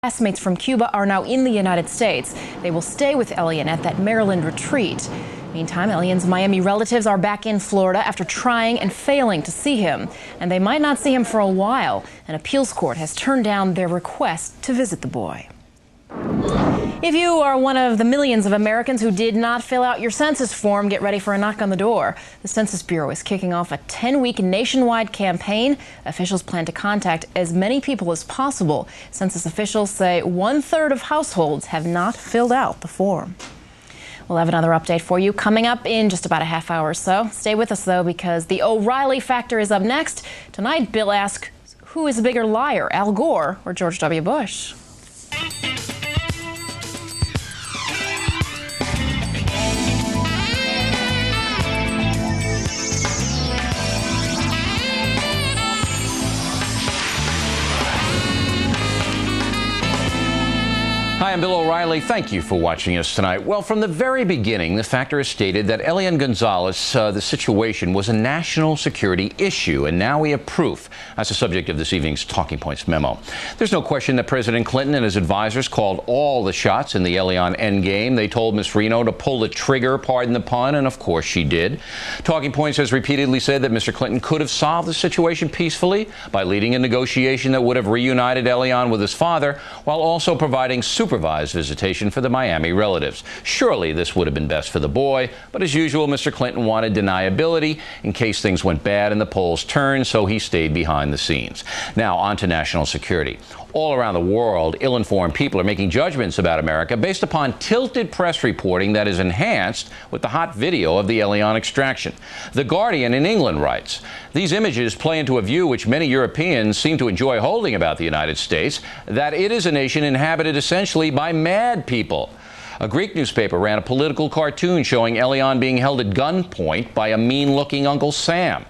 Classmates from Cuba are now in the United States. They will stay with Elian at that Maryland retreat. Meantime, Elian's Miami relatives are back in Florida after trying and failing to see him. And they might not see him for a while. An appeals court has turned down their request to visit the boy. If you are one of the millions of Americans who did not fill out your census form, get ready for a knock on the door. The Census Bureau is kicking off a 10-week nationwide campaign. Officials plan to contact as many people as possible. Census officials say 1/3 of households have not filled out the form. We'll have another update for you coming up in just about a half hour or so. Stay with us, though, because the O'Reilly factor is up next. Tonight, Bill asks, who is a bigger liar, Al Gore or George W. Bush? Hi, I'm Bill O'Reilly. Thank you for watching us tonight. Well, from the very beginning, the factor has stated that Elian Gonzalez, the situation was a national security issue, and now we have proof. That's the subject of this evening's Talking Points memo. There's no question that President Clinton and his advisors called all the shots in the Elian endgame. They told Ms. Reno to pull the trigger, pardon the pun, and of course she did. Talking Points has repeatedly said that Mr. Clinton could have solved the situation peacefully by leading a negotiation that would have reunited Elian with his father, while also providing supervised visitation for the Miami relatives. Surely this would have been best for the boy, but as usual, Mr. Clinton wanted deniability in case things went bad and the polls turned, so he stayed behind the scenes. Now, on to national security. All around the world, ill-informed people are making judgments about America based upon tilted press reporting that is enhanced with the hot video of the Elian extraction. The Guardian in England writes, these images play into a view which many Europeans seem to enjoy holding about the United States, that it is a nation inhabited essentially by mad people. A Greek newspaper ran a political cartoon showing Elian being held at gunpoint by a mean-looking Uncle Sam.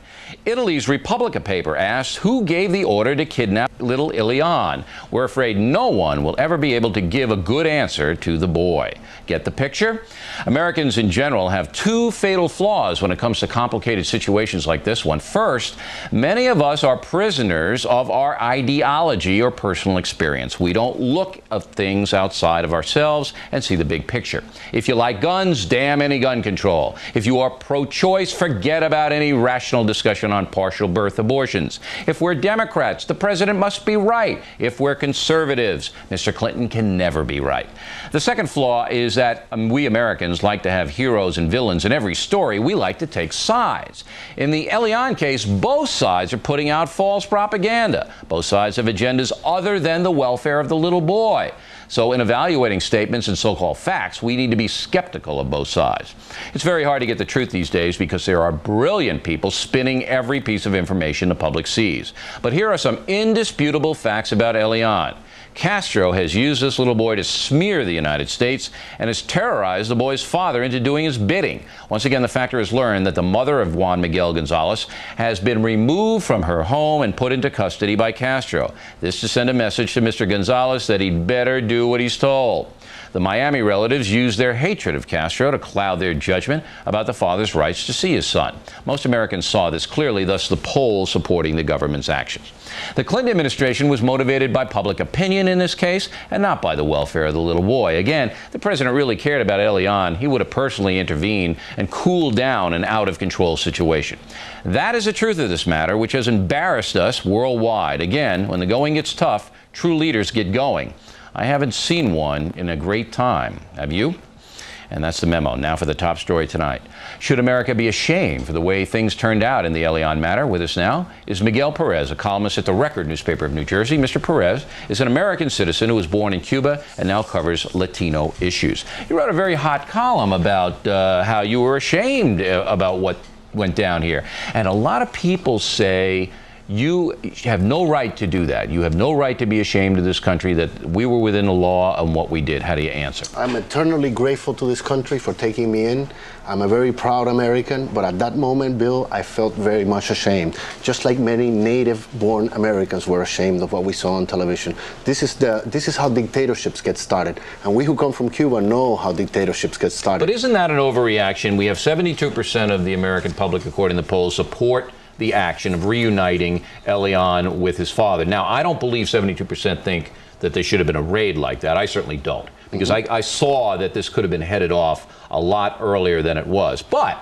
Italy's Repubblica paper asked who gave the order to kidnap little Elian. We're afraid no one will ever be able to give a good answer to the boy. Get the picture? Americans in general have two fatal flaws when it comes to complicated situations like this one. First, many of us are prisoners of our ideology or personal experience. We don't look at things outside of ourselves and see the big picture. If you like guns, damn any gun control. If you are pro-choice, forget about any rational discussion on partial birth abortions. If we're Democrats, the president must be right. If we're conservatives, Mr. Clinton can never be right. The second flaw is that we Americans like to have heroes and villains in every story. We like to take sides. In the Elian case, both sides are putting out false propaganda. Both sides have agendas other than the welfare of the little boy. So in evaluating statements and so-called facts, we need to be skeptical of both sides. It's very hard to get the truth these days because there are brilliant people spinning every piece of information the public sees. But here are some indisputable facts about Elian. Castro has used this little boy to smear the United States and has terrorized the boy's father into doing his bidding. Once again, the factor has learned that the mother of Juan Miguel Gonzalez has been removed from her home and put into custody by Castro. This to send a message to Mr. Gonzalez that he'd better do what he's told. The Miami relatives used their hatred of Castro to cloud their judgment about the father's rights to see his son. Most Americans saw this clearly, thus the polls supporting the government's actions. The Clinton administration was motivated by public opinion in this case and not by the welfare of the little boy. Again, the president really cared about Elian. He would have personally intervened and cooled down an out-of-control situation. That is the truth of this matter, which has embarrassed us worldwide. Again, when the going gets tough, true leaders get going. I haven't seen one in a great time. Have you? And that's the memo. Now for the top story tonight. Should America be ashamed for the way things turned out in the Elian matter? With us now is Miguel Perez, a columnist at the Record newspaper of New Jersey. Mr. Perez is an American citizen who was born in Cuba and now covers Latino issues. You wrote a very hot column about how you were ashamed about what went down here. And a lot of people say you have no right to do that. You have no right to be ashamed of this country, that we were within the law and what we did. How do you answer? I'm eternally grateful to this country for taking me in. I'm a very proud American, but at that moment, Bill, I felt very much ashamed. Just like many native-born Americans were ashamed of what we saw on television. This is how dictatorships get started. And we who come from Cuba know how dictatorships get started. But isn't that an overreaction? We have 72% of the American public, according to the polls, support the action of reuniting Elian with his father. Now, I don't believe 72% think that there should have been a raid like that. I certainly don't, because I saw that this could have been headed off a lot earlier than it was. But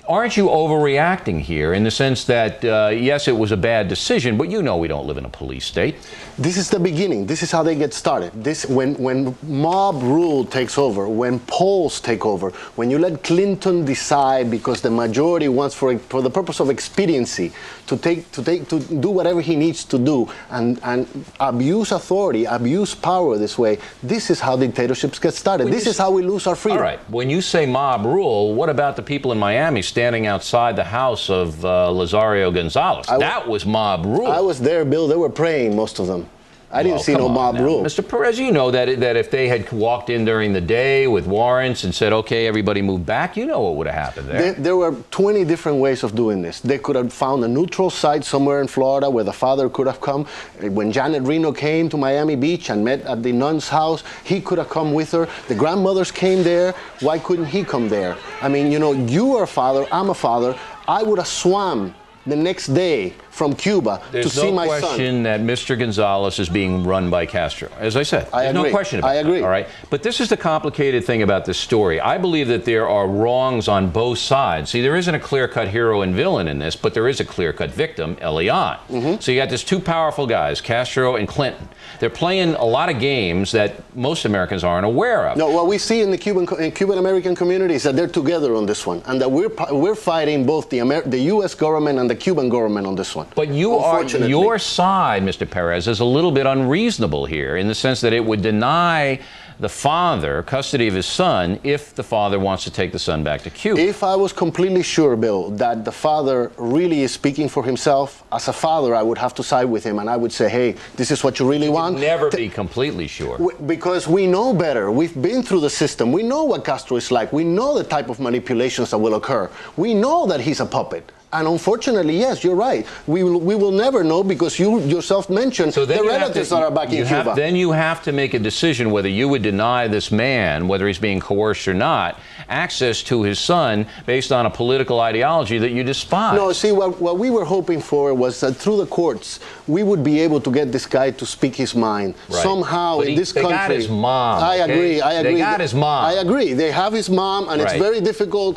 aren't you overreacting here in the sense that, yes, it was a bad decision, but you know we don't live in a police state? This is the beginning. This is how they get started. When mob rule takes over, when polls take over, when you let Clinton decide because the majority wants for the purpose of expediency to do whatever he needs to do and abuse authority, abuse power this way, this is how dictatorships get started. This is how we lose our freedom. All right. When you say mob rule, what about the people in Miami standing outside the house of Lazario Gonzalez? That was mob rule. I was there, Bill. They were praying, most of them. I didn't see no mob rule. Mr. Perez, you know that if they had walked in during the day with warrants and said, okay, everybody move back, you know what would have happened there. There were 20 different ways of doing this. They could have found a neutral site somewhere in Florida where the father could have come. When Janet Reno came to Miami Beach and met at the nun's house, he could have come with her. The grandmothers came there. Why couldn't he come there? I mean, you know, you are a father, I'm a father. I would have swam the next day from Cuba to see my son. There's no question that Mr. Gonzalez is being run by Castro. As I said, there's no question about that. I agree. All right? But this is the complicated thing about this story. I believe that there are wrongs on both sides. See, there isn't a clear-cut hero and villain in this, but there is a clear-cut victim, Elian. So you got these two powerful guys, Castro and Clinton. They're playing a lot of games that most Americans aren't aware of. No, what we see in the Cuban-American community is that they're together on this one, and that we're fighting both the U.S. government and the Cuban government on this one. But your side, Mr. Perez, is a little bit unreasonable here in the sense that it would deny the father custody of his son if the father wants to take the son back to Cuba. If I was completely sure, Bill, that the father really is speaking for himself, as a father, I would have to side with him and I would say, hey, this is what you really want. You'd never be completely sure. Because we know better. We've been through the system. We know what Castro is like. We know the type of manipulations that will occur. We know that he's a puppet. And unfortunately, yes, you're right. We will never know because you yourself mentioned the relatives that are back in Cuba. Then you have to make a decision whether you would deny this man, whether he's being coerced or not, access to his son based on a political ideology that you despise. No, see, what we were hoping for was that through the courts, we would be able to get this guy to speak his mind. Right. Somehow in this country. They got his mom. I agree. They got his mom. I agree. They have his mom, and it's very difficult,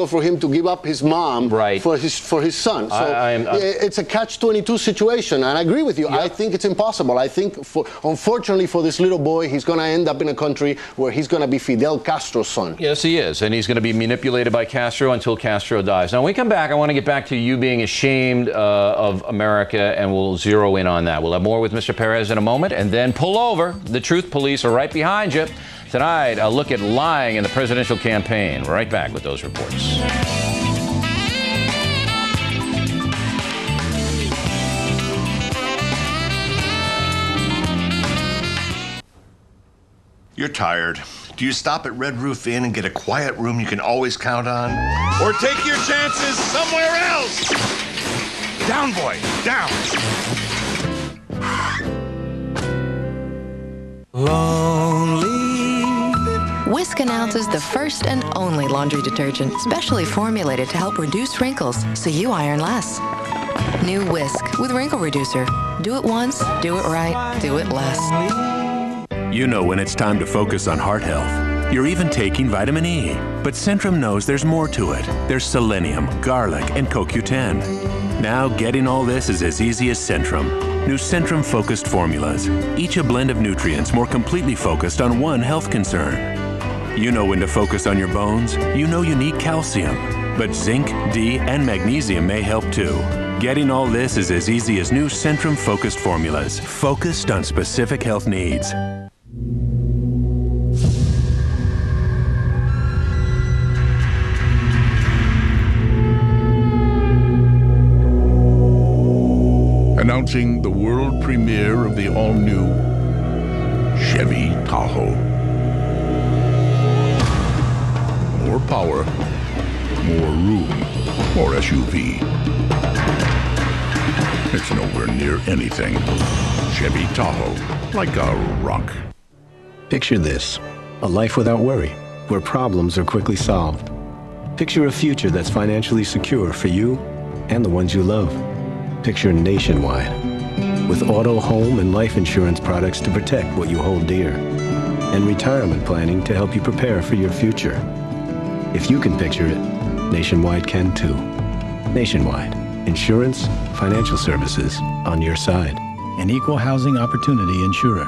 for him to give up his mom for his son. So it's a catch-22 situation, and I agree with you. Yep. I think it's impossible. I think, unfortunately for this little boy, he's going to end up in a country where he's going to be Fidel Castro's son. Yes, he is, and he's going to be manipulated by Castro until Castro dies. Now, when we come back, I want to get back to you being ashamed of America, and we'll zero in on that. We'll have more with Mr. Perez in a moment, and then pull over. The Truth Police are right behind you. Tonight, a look at lying in the presidential campaign. We're right back with those reports. You're tired. Do you stop at Red Roof Inn and get a quiet room you can always count on? Or take your chances somewhere else? Down, boy, down. Lonely. Whisk announces the first and only laundry detergent specially formulated to help reduce wrinkles so you iron less. New Whisk with Wrinkle Reducer. Do it once, do it right, do it less. You know when it's time to focus on heart health. You're even taking vitamin E. But Centrum knows there's more to it. There's selenium, garlic, and CoQ10. Now getting all this is as easy as Centrum. New Centrum focused formulas. Each a blend of nutrients more completely focused on one health concern. You know when to focus on your bones. You know you need calcium. But zinc, D, and magnesium may help too. Getting all this is as easy as new Centrum focused formulas. Focused on specific health needs. Announcing the world premiere of the all-new Chevy Tahoe. More power, more room, more SUV. It's nowhere near anything. Chevy Tahoe, like a rock. Picture this, a life without worry, where problems are quickly solved. Picture a future that's financially secure for you and the ones you love. Picture nationwide. with auto, home, and life insurance products to protect what you hold dear, and retirement planning to help you prepare for your future. If you can picture it, Nationwide can too. Nationwide, insurance, financial services on your side. An equal housing opportunity insurer.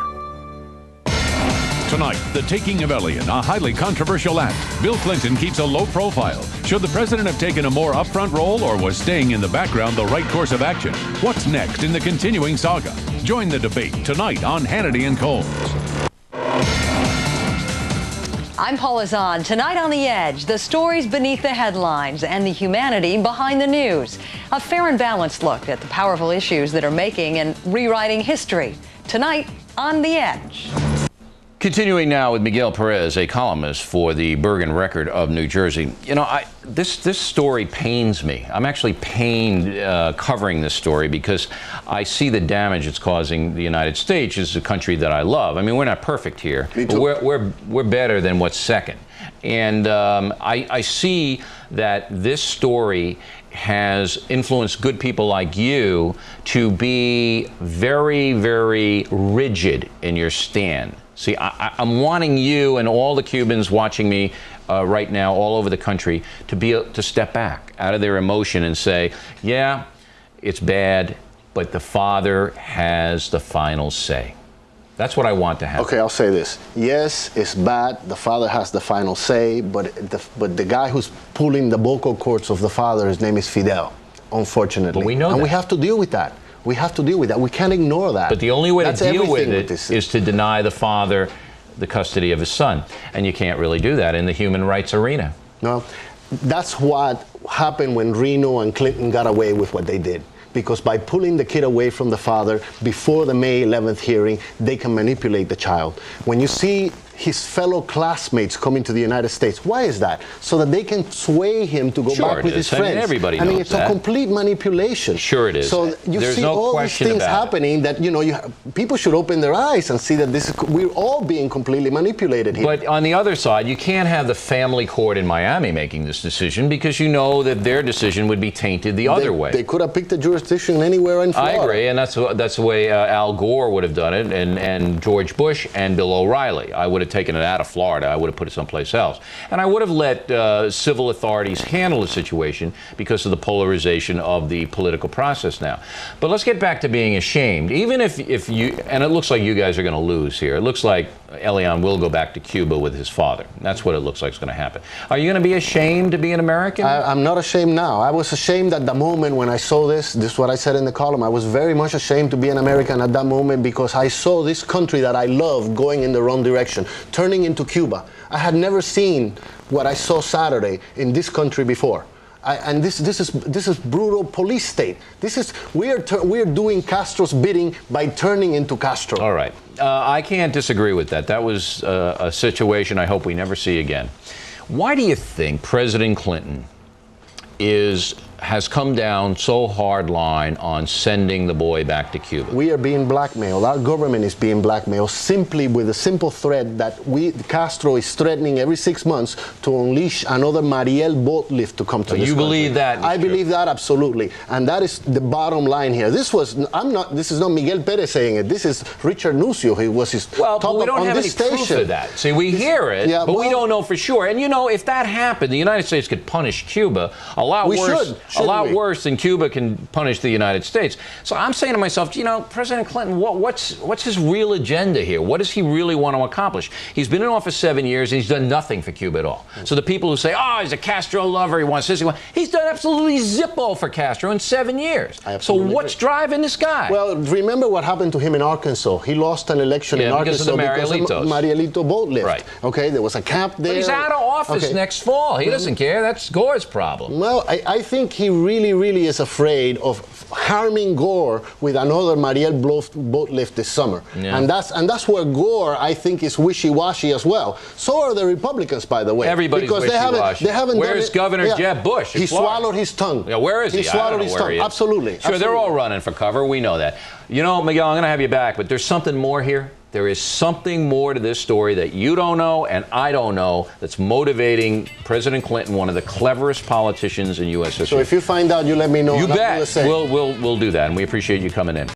Tonight, The Taking of Elian, a highly controversial act. Bill Clinton keeps a low profile. Should the president have taken a more upfront role, or was staying in the background the right course of action? What's next in the continuing saga? Join the debate tonight on Hannity and Combs. I'm Paula Zahn. Tonight on The Edge, the stories beneath the headlines and the humanity behind the news. A fair and balanced look at the powerful issues that are making and rewriting history. Tonight on The Edge. Continuing now with Miguel Perez, a columnist for the Bergen Record of New Jersey. You know, this story pains me. I'm actually pained covering this story because I see the damage it's causing the United States, which is a country that I love. I mean, we're not perfect here, but we're better than what's second. And I see that this story has influenced good people like you to be very, very rigid in your stand. See, I'm wanting you and all the Cubans watching me right now all over the country to step back out of their emotion and say, yeah, it's bad, but the father has the final say. That's what I want to happen. Okay, I'll say this. Yes, it's bad. The father has the final say, but the guy who's pulling the vocal cords of the father, his name is Fidel, unfortunately. But we know that. And we have to deal with that. We have to deal with that. We can't ignore that. But the only way to deal with it is to deny the father the custody of his son. And you can't really do that in the human rights arena. No, that's what happened when Reno and Clinton got away with what they did. Because by pulling the kid away from the father before the May 11th hearing, they can manipulate the child. When you see his fellow classmates coming to the United States, why is that? So that they can sway him to go back with his friends. I mean, everybody knows it's a complete manipulation. Sure it is. So you see all these things happening that, you know, people should open their eyes and see that we're all being completely manipulated here. But on the other side, you can't have the family court in Miami making this decision because you know that their decision would be tainted the other way. They could have picked a jurisdiction anywhere in Florida. I agree, and that's the way Al Gore would have done it, and George Bush and Bill O'Reilly. I would have taken it out of Florida. I would have put it someplace else. And I would have let civil authorities handle the situation because of the polarization of the political process now. But let's get back to being ashamed. Even if you, and it looks like you guys are going to lose here. It looks like Elian will go back to Cuba with his father. That's what it looks like is going to happen. Are you going to be ashamed to be an American? I'm not ashamed now. I was ashamed at the moment when I saw this. This is what I said in the column. I was very much ashamed to be an American at that moment because I saw this country that I love going in the wrong direction, turning into Cuba. I had never seen what I saw Saturday in this country before. And this is brutal police state. We're doing Castro's bidding by turning into Castro. All right. I can't disagree with that. That was a situation I hope we never see again. Why do you think President Clinton has come down so hard line on sending the boy back to Cuba? We are being blackmailed. Our government is being blackmailed simply with a simple threat that Castro is threatening every 6 months to unleash another Mariel boat lift to come to this country. You believe that? I believe that absolutely, and that is the bottom line here. This is not Miguel Perez saying it. This is Richard Nucio. He was his but we don't have any proof of that. See, we hear it, but we don't know for sure. And you know, if that happened, the United States could punish Cuba a lot worse. A lot worse than Cuba can punish the United States. So I'm saying to myself, you know, President Clinton, what's his real agenda here? What does he really want to accomplish? He's been in office 7 years and he's done nothing for Cuba at all. So the people who say, oh, he's a Castro lover, he wants this, he's done absolutely zippo for Castro in 7 years. So what's driving this guy? Well, remember what happened to him in Arkansas. He lost an election in Arkansas because of Marielito boat lift. Right. Okay, there was a camp there. But he's out of office next fall. He doesn't care. That's Gore's problem. Well, I think he really is afraid of harming Gore with another Mariel boat lift this summer. Yeah. And that's where Gore, I think, is wishy-washy as well. So are the Republicans, by the way. Everybody's wishy-washy. They haven't Where's Governor Jeb Bush? He swallowed his tongue. Yeah, where is he? He swallowed his tongue. Absolutely. Sure, they're all running for cover. We know that. You know, Miguel, I'm going to have you back, but there's something more here. There is something more to this story that you don't know and I don't know that's motivating President Clinton, one of the cleverest politicians in U.S. history. So if you find out, you let me know. You bet. We'll do that, and we appreciate you coming in.